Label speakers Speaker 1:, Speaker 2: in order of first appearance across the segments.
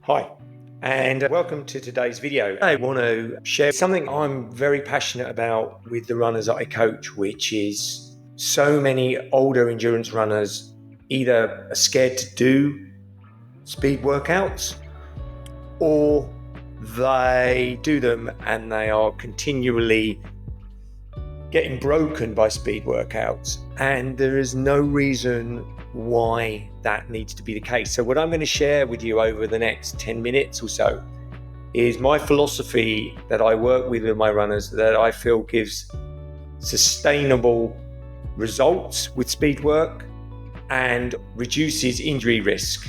Speaker 1: Hi, and welcome to today's video. I want to share something I'm very passionate about with the runners that I coach, which is so many older endurance runners either are scared to do speed workouts or they do them and they are continually getting broken by speed workouts, and there is no reason why that needs to be the case. So what I'm going to share with you over the next 10 minutes or so is my philosophy that I work with my runners that I feel gives sustainable results with speed work and reduces injury risk.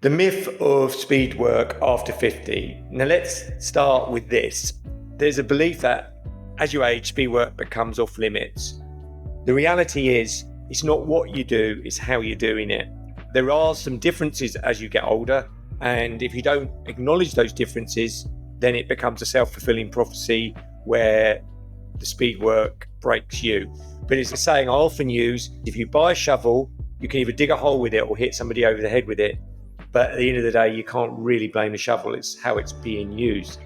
Speaker 1: The myth of speed work after 50. Now let's start with this. There's a belief that as you age, speed work becomes off limits. The reality is, it's not what you do, it's how you're doing it. There are some differences as you get older, and if you don't acknowledge those differences, then it becomes a self-fulfilling prophecy where the speed work breaks you. But it's a saying I often use: if you buy a shovel, you can either dig a hole with it or hit somebody over the head with it. But at the end of the day, you can't really blame the shovel, it's how it's being used.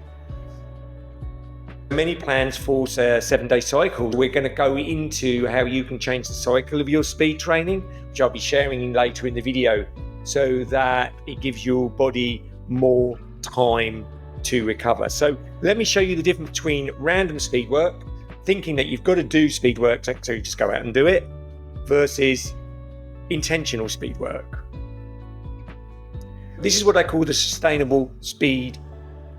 Speaker 1: Many plans for a 7-day cycle. We're going to go into how you can change the cycle of your speed training, which I'll be sharing later in the video, so that it gives your body more time to recover. So let me show you the difference between random speed work, thinking that you've got to do speed work, so you just go out and do it, versus intentional speed work. This is what I call the sustainable speed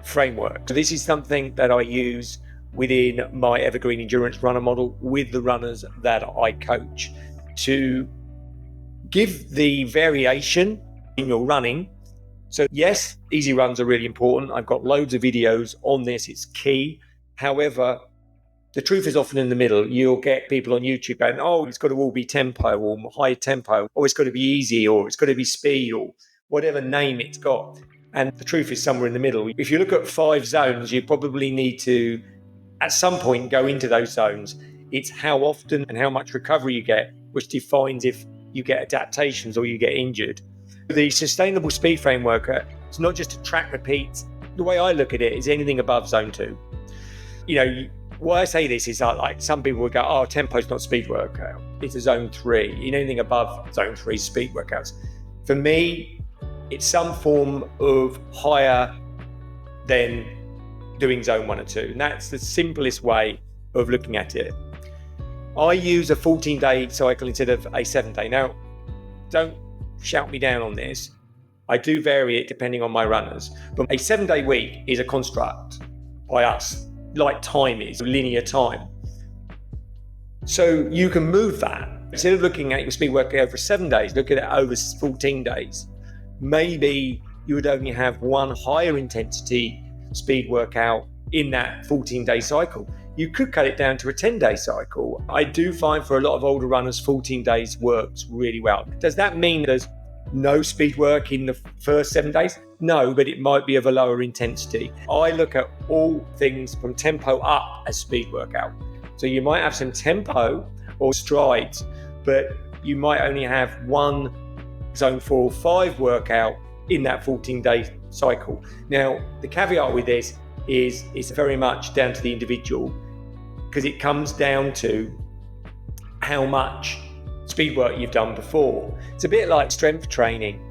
Speaker 1: framework. So this is something that I use within my Evergreen Endurance Runner model with the runners that I coach to give the variation in your running. So yes, easy runs are really important. I've got loads of videos on this, it's key. However, the truth is often in the middle. You'll get people on YouTube going, oh, it's got to all be tempo or high tempo, or it's got to be easy, or it's got to be speed, or whatever name it's got. And the truth is somewhere in the middle. If you look at 5 zones, you probably need to, at some point, go into those zones. It's how often and how much recovery you get, which defines if you get adaptations or you get injured. The sustainable speed framework, it's not just a track repeat. The way I look at it is anything above zone 2. You know, why I say this is like some people would go, oh, tempo's not speed workout. It's a zone 3. Anything above zone 3 is speed workouts. For me, it's some form of higher than doing zone 1 or 2. And that's the simplest way of looking at it. I use a 14-day cycle instead of a 7-day. Now, don't shout me down on this. I do vary it depending on my runners. But a 7-day week is a construct by us, like time is, linear time. So you can move that. Instead of looking at your speed workout over 7 days, look at it over 14 days. Maybe you would only have one higher intensity speed workout in that 14-day cycle. You could cut it down to a 10-day cycle. I do find for a lot of older runners, 14 days works really well. Does that mean there's no speed work in the first 7 days? No, but it might be of a lower intensity. I look at all things from tempo up as speed workout. So you might have some tempo or strides, but you might only have one zone 4 or 5 workout in that 14-day cycle. Now, the caveat with this is it's very much down to the individual, because it comes down to how much speed work you've done before. It's a bit like strength training.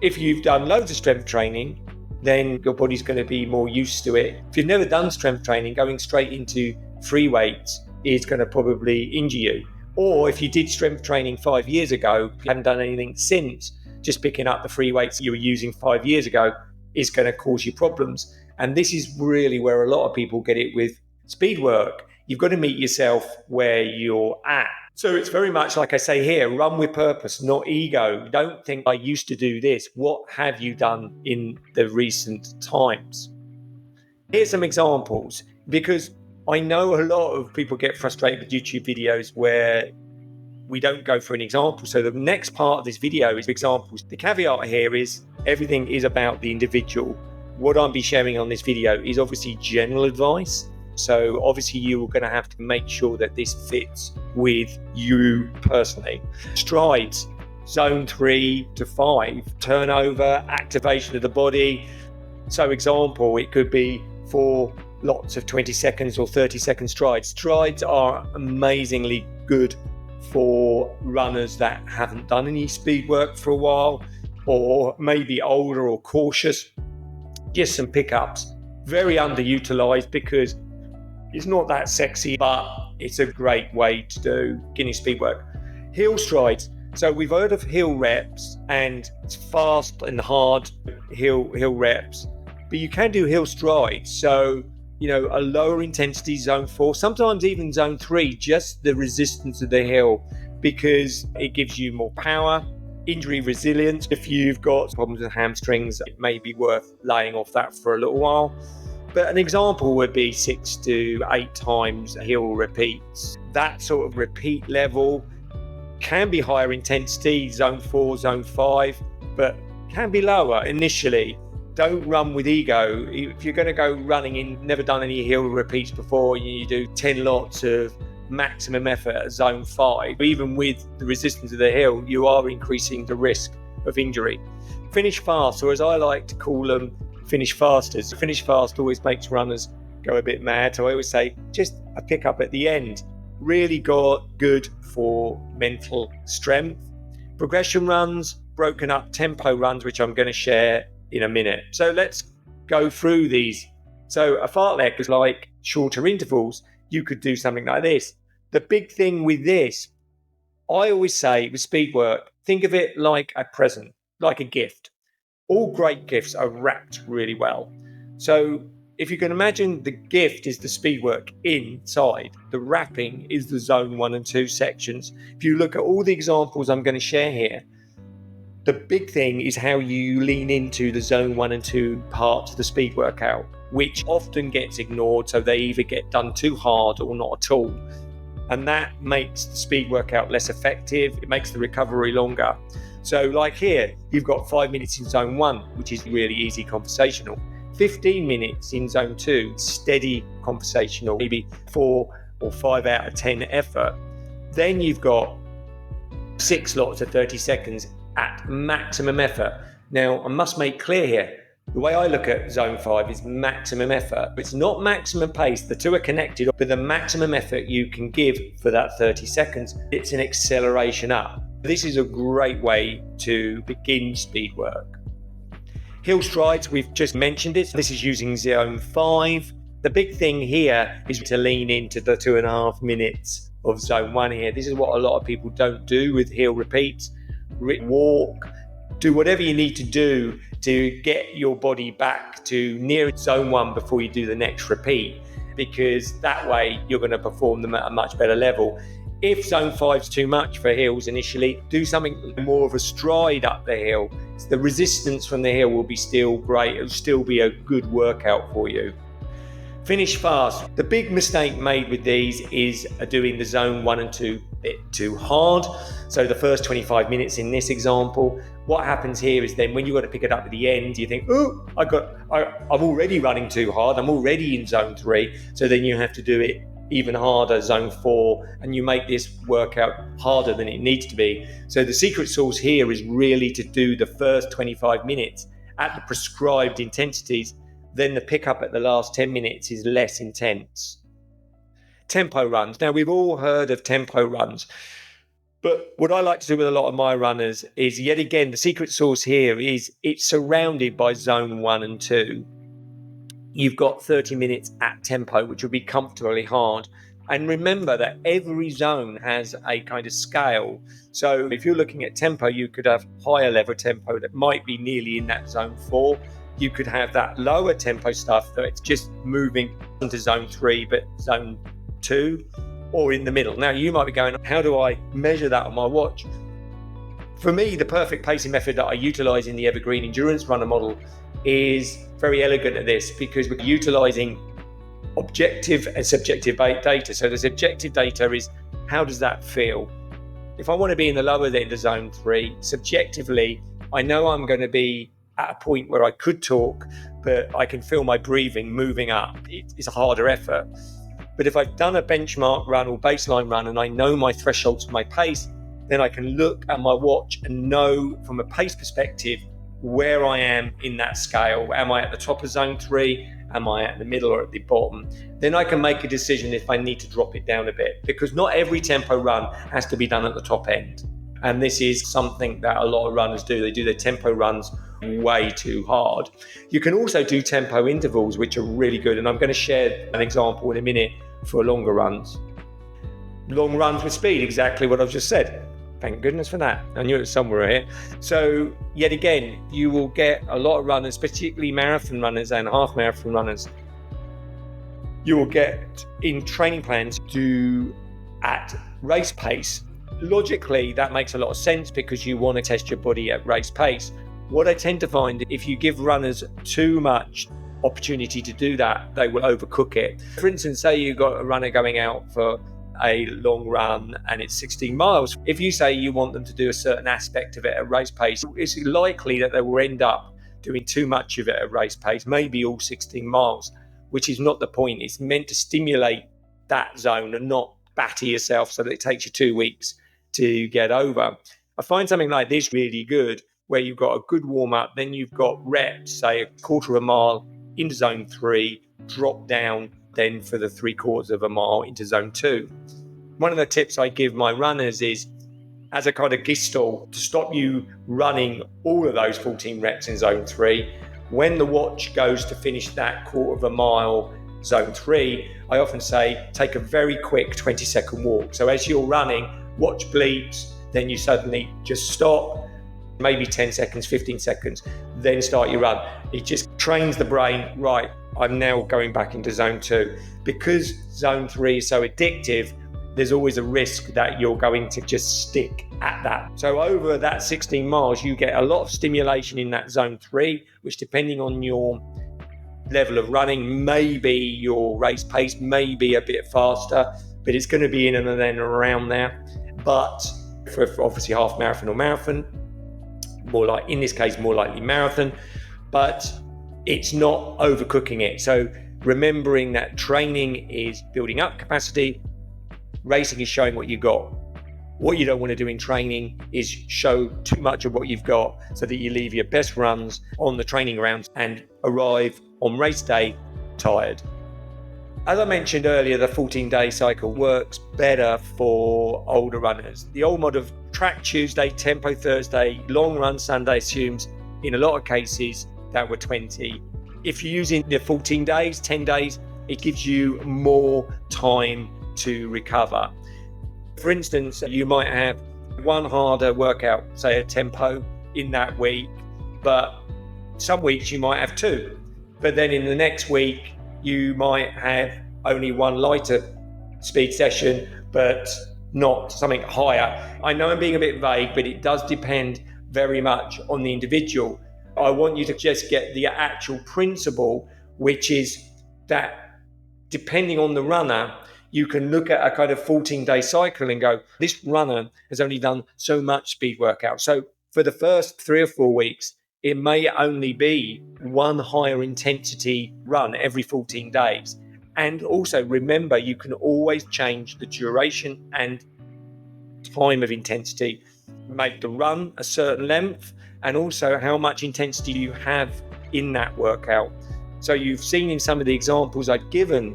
Speaker 1: If you've done loads of strength training, then your body's going to be more used to it. If you've never done strength training, going straight into free weights is going to probably injure you. Or if you did strength training 5 years ago, you haven't done anything since, just picking up the free weights you were using 5 years ago is going to cause you problems. And this is really where a lot of people get it with speed work. You've got to meet yourself where you're at. So it's very much like I say here, run with purpose, not ego. Don't think I used to do this. What have you done in the recent times? Here's some examples, because I know a lot of people get frustrated with YouTube videos where we don't go for an example. So the next part of this video is examples. The caveat here is everything is about the individual. What I'll be sharing on this video is obviously general advice. So obviously you're going to have to make sure that this fits with you personally. Strides. zone 3 to 5, turnover, activation of the body. So example, it could be for lots of 20 seconds or 30-second strides. Strides are amazingly good for runners that haven't done any speed work for a while, or maybe older or cautious. Just some pickups. Very underutilized because it's not that sexy, but it's a great way to do beginning speed work. Hill strides. So we've heard of hill reps, and it's fast and hard hill reps, but you can do hill strides. So, a lower intensity zone 4, sometimes even zone 3, just the resistance of the hill, because it gives you more power, injury resilience. If you've got problems with hamstrings, it may be worth laying off that for a little while. But an example would be 6 to 8 times hill repeats. That sort of repeat level can be higher intensity, zone 4, zone 5, but can be lower initially. Don't run with ego. If you're going to go running in, never done any hill repeats before, you do 10 lots of maximum effort at zone 5, even with the resistance of the hill, you are increasing the risk of injury. Finish fast, or as I like to call them, finish fasters. Finish fast always makes runners go a bit mad, so I always say just a pick up at the end. Really good for mental strength. Progression runs, broken up tempo runs, which I'm going to share in a minute. So let's go through these. So a fartlek is like shorter intervals. You could do something like this. The big thing with this, I always say with speed work, think of it like a present, like a gift. All great gifts are wrapped really well. So if you can imagine, the gift is the speed work inside. The wrapping is the zone 1 and 2 sections. If you look at all the examples I'm going to share here, the big thing is how you lean into the zone 1 and 2 parts of the speed workout, which often gets ignored. So they either get done too hard or not at all. And that makes the speed workout less effective. It makes the recovery longer. So like here, you've got 5 minutes in zone 1, which is really easy conversational. 15 minutes in zone 2, steady conversational, maybe 4 or 5 out of 10 effort. Then you've got 6 lots of 30 seconds at maximum effort. Now, I must make clear here, the way I look at zone 5 is maximum effort. It's not maximum pace. The two are connected, but the maximum effort you can give for that 30 seconds, it's an acceleration up. This is a great way to begin speed work. Hill strides, we've just mentioned it. This is using zone 5. The big thing here is to lean into the 2.5 minutes of zone 1 here. This is what a lot of people don't do with hill repeats. Walk, do whatever you need to do to get your body back to near zone 1 before you do the next repeat, because that way you're going to perform them at a much better level. If zone 5 is too much for hills initially, do something more of a stride up the hill. The resistance from the hill will be still great. It'll still be a good workout for you. Finish fast. The big mistake made with these is doing the zone 1 and 2 a bit too hard. So the first 25 minutes in this example, what happens here is then when you've got to pick it up at the end, you think, oh, I'm already running too hard. I'm already in zone 3. So then you have to do it even harder, zone 4, and you make this workout harder than it needs to be. So the secret sauce here is really to do the first 25 minutes at the prescribed intensities, then the pickup at the last 10 minutes is less intense. Tempo runs. Now, we've all heard of tempo runs, but what I like to do with a lot of my runners is, yet again, the secret sauce here is it's surrounded by zone 1 and 2. You've got 30 minutes at tempo, which will be comfortably hard. And remember that every zone has a kind of scale. So if you're looking at tempo, you could have higher level tempo that might be nearly in that zone 4. You could have that lower tempo stuff that it's just moving into zone 3, but zone 2 or in the middle. Now you might be going, how do I measure that on my watch? For me, the perfect pacing method that I utilize in the Evergreen Endurance Runner model is very elegant at this, because we're utilizing objective and subjective data. So the subjective data is, how does that feel? If I want to be in the lower end of zone 3, subjectively, I know I'm going to be at a point where I could talk, but I can feel my breathing moving up. It's a harder effort. But if I've done a benchmark run or baseline run and I know my thresholds for my pace, then I can look at my watch and know from a pace perspective where I am in that scale. Am I at the top of zone 3? Am I at the middle or at the bottom? Then I can make a decision if I need to drop it down a bit, because not every tempo run has to be done at the top end. And this is something that a lot of runners do. They do their tempo runs way too hard. You can also do tempo intervals, which are really good. And I'm going to share an example in a minute for longer runs. Long runs with speed, exactly what I've just said. Thank goodness for that. I knew it was somewhere here. So yet again, you will get a lot of runners, particularly marathon runners and half marathon runners, you will get in training plans do at race pace. Logically, that makes a lot of sense because you want to test your body at race pace. What I tend to find, if you give runners too much opportunity to do that, they will overcook it. For instance, say you've got a runner going out for a long run and it's 16 miles. If you say you want them to do a certain aspect of it at race pace, it's likely that they will end up doing too much of it at race pace, maybe all 16 miles, which is not the point. It's meant to stimulate that zone and not batter yourself so that it takes you 2 weeks to get over. I find something like this really good, where you've got a good warm up, then you've got reps, say a quarter of a mile into zone 3, drop down then for the 3/4 of a mile into zone 2. One of the tips I give my runners is, as a kind of gestalt to stop you running all of those 14 reps in zone 3, when the watch goes to finish that quarter of a mile zone 3, I often say take a very quick 20-second walk. So as you're running, watch bleeps, then you suddenly just stop, maybe 10 seconds, 15 seconds, then start your run. It just trains the brain, right, I'm now going back into zone 2. Because zone 3 is so addictive, there's always a risk that you're going to just stick at that. So over that 16 miles, you get a lot of stimulation in that zone 3, which depending on your level of running, maybe your race pace may be a bit faster, but it's going to be in and then around there. But for obviously half marathon or marathon, more like, in this case, more likely marathon, but it's not overcooking it. So remembering that training is building up capacity, racing is showing what you got. What you don't want to do in training is show too much of what you've got so that you leave your best runs on the training grounds and arrive on race day tired. As I mentioned earlier, the 14-day cycle works better for older runners. The old model of track Tuesday, tempo Thursday, long run Sunday assumes in a lot of cases that we're 20. If you're using the 14 days, 10 days, it gives you more time to recover. For instance, you might have one harder workout, say a tempo in that week, but some weeks you might have 2. But then in the next week, you might have only one lighter speed session, but not something higher. I know I'm being a bit vague, but it does depend very much on the individual. I want you to just get the actual principle, which is that depending on the runner, you can look at a kind of 14-day cycle and go, this runner has only done so much speed workout. So for the first 3 or 4 weeks, it may only be one higher intensity run every 14 days. And also remember, you can always change the duration and time of intensity, make the run a certain length, and also how much intensity you have in that workout. So you've seen in some of the examples I've given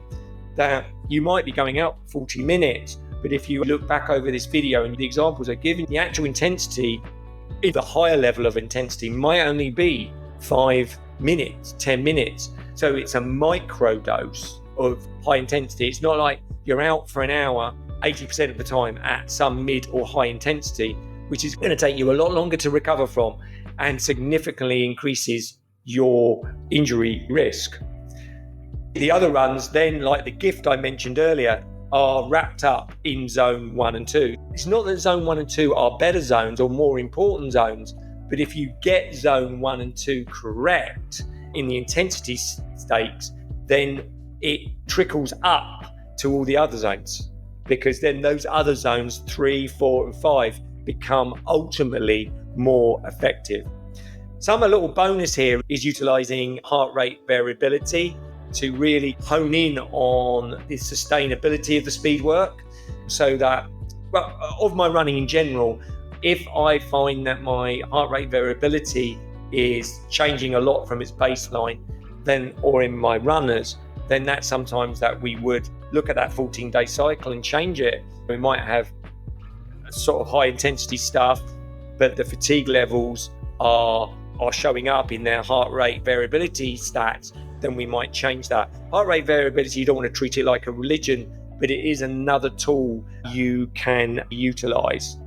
Speaker 1: that you might be going out 40 minutes, but if you look back over this video and the examples I've given, the actual intensity, the higher level of intensity might only be 5 minutes, 10 minutes. So it's a micro dose of high intensity. It's not like you're out for an hour 80% of the time at some mid or high intensity, which is going to take you a lot longer to recover from and significantly increases your injury risk. The other runs then, like the gift I mentioned earlier, are wrapped up in zone 1 and 2. It's not that zone 1 and 2 are better zones or more important zones, but if you get zone 1 and 2 correct in the intensity stakes, then it trickles up to all the other zones, because then those other zones 3, 4 and 5 become ultimately more effective. Some a little bonus here is utilizing heart rate variability to really hone in on the sustainability of the speed work, so that of my running in general, if I find that my heart rate variability is changing a lot from its baseline, then, or in my runners, then that's sometimes that we would look at that 14-day cycle and change it. We might have sort of high intensity stuff, but the fatigue levels are showing up in their heart rate variability stats, then we might change that. Heart rate variability, you don't want to treat it like a religion, but it is another tool you can utilize.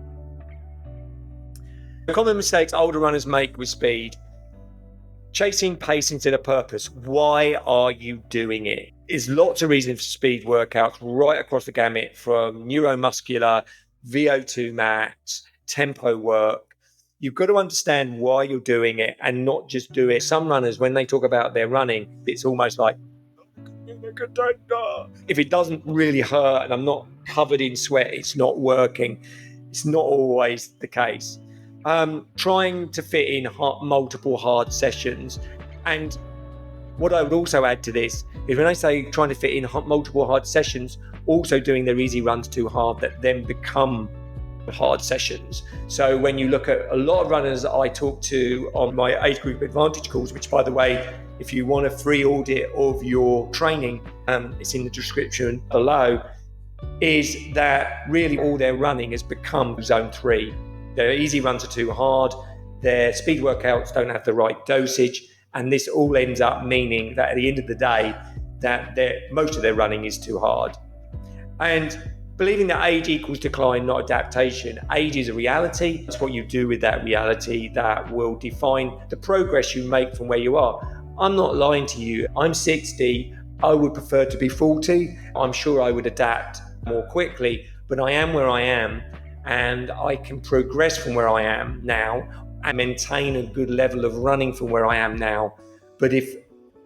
Speaker 1: The common mistakes older runners make with speed: chasing pace instead of purpose. Why are you doing it? There's lots of reasons for speed workouts right across the gamut, from neuromuscular, VO2 max, tempo work. You've got to understand why you're doing it and not just do it. Some runners, when they talk about their running, it's almost like, if it doesn't really hurt and I'm not covered in sweat, it's not working. It's not always the case. Trying to fit in multiple hard sessions. And what I would also add to this is, when I say trying to fit in multiple hard sessions, also doing their easy runs too hard that then become hard sessions. So when you look at a lot of runners I talk to on my age group advantage calls, which, by the way, if you want a free audit of your training, it's in the description below, is that really all their running has become zone 3. Their easy runs are too hard, their speed workouts don't have the right dosage, and this all ends up meaning that at the end of the day, that most of their running is too hard. And believing that age equals decline, not adaptation. Age is a reality. It's what you do with that reality that will define the progress you make from where you are. I'm not lying to you. I'm 60. I would prefer to be 40. I'm sure I would adapt more quickly, but I am where I am, and I can progress from where I am now and maintain a good level of running from where I am now. But if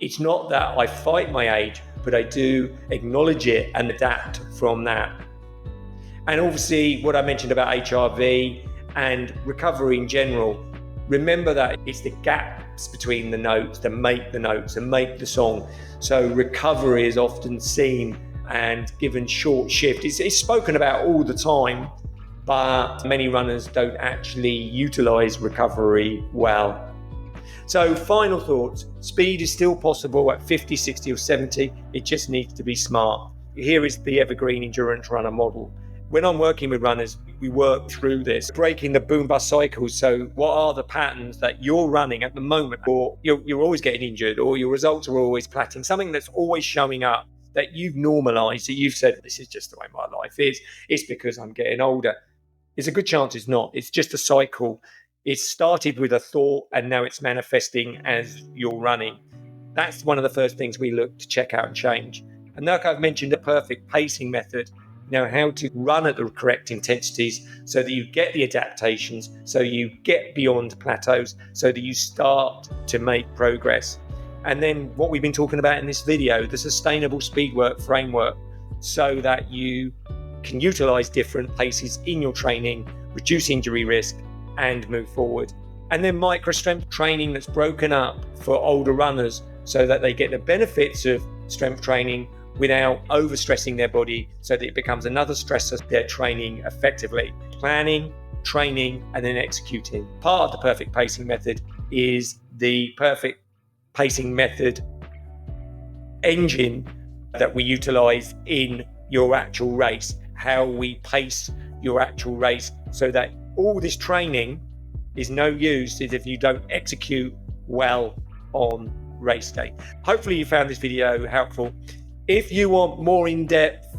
Speaker 1: it's not that I fight my age, but I do acknowledge it and adapt from that. And obviously, what I mentioned about HRV and recovery in general, remember that it's the gaps between the notes that make the notes and make the song. So recovery is often seen and given short shift. It's spoken about all the time, but many runners don't actually utilize recovery well. So final thoughts: speed is still possible at 50, 60 or 70. It just needs to be smart. Here is the evergreen endurance runner model. When I'm working with runners, we work through this, breaking the boom-bust cycles. So what are the patterns that you're running at the moment, or you're always getting injured, or your results are always plateauing, something that's always showing up that you've normalized, that you've said, this is just the way my life is. It's because I'm getting older. There's a good chance it's not. It's just a cycle. It started with a thought and now it's manifesting as you're running. That's one of the first things we look to check out and change. And like I've mentioned, a perfect pacing method. Now, how to run at the correct intensities so that you get the adaptations, so you get beyond plateaus, so that you start to make progress. And then what we've been talking about in this video, the sustainable speed work framework, so that you can utilize different paces in your training, reduce injury risk, and move forward. And then micro strength training that's broken up for older runners so that they get the benefits of strength training without overstressing their body, so that it becomes another stressor they're training effectively. Planning, training, and then executing. Part of the perfect pacing method is the perfect pacing method engine that we utilize in your actual race, how we pace your actual race, so that all this training is no use if you don't execute well on race day. Hopefully you found this video helpful. If you want more in-depth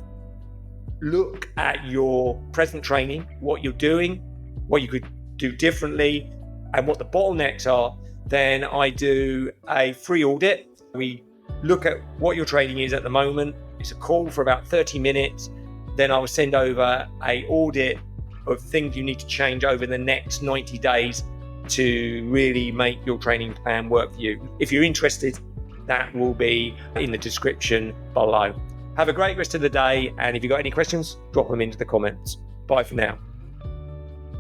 Speaker 1: look at your present training, what you're doing, what you could do differently, and what the bottlenecks are, then I do a free audit. We look at what your training is at the moment. It's a call for about 30 minutes. Then I will send over an audit of things you need to change over the next 90 days to really make your training plan work for you. If you're interested, that will be in the description below. Have a great rest of the day, and if you've got any questions, drop them into the comments. Bye for now.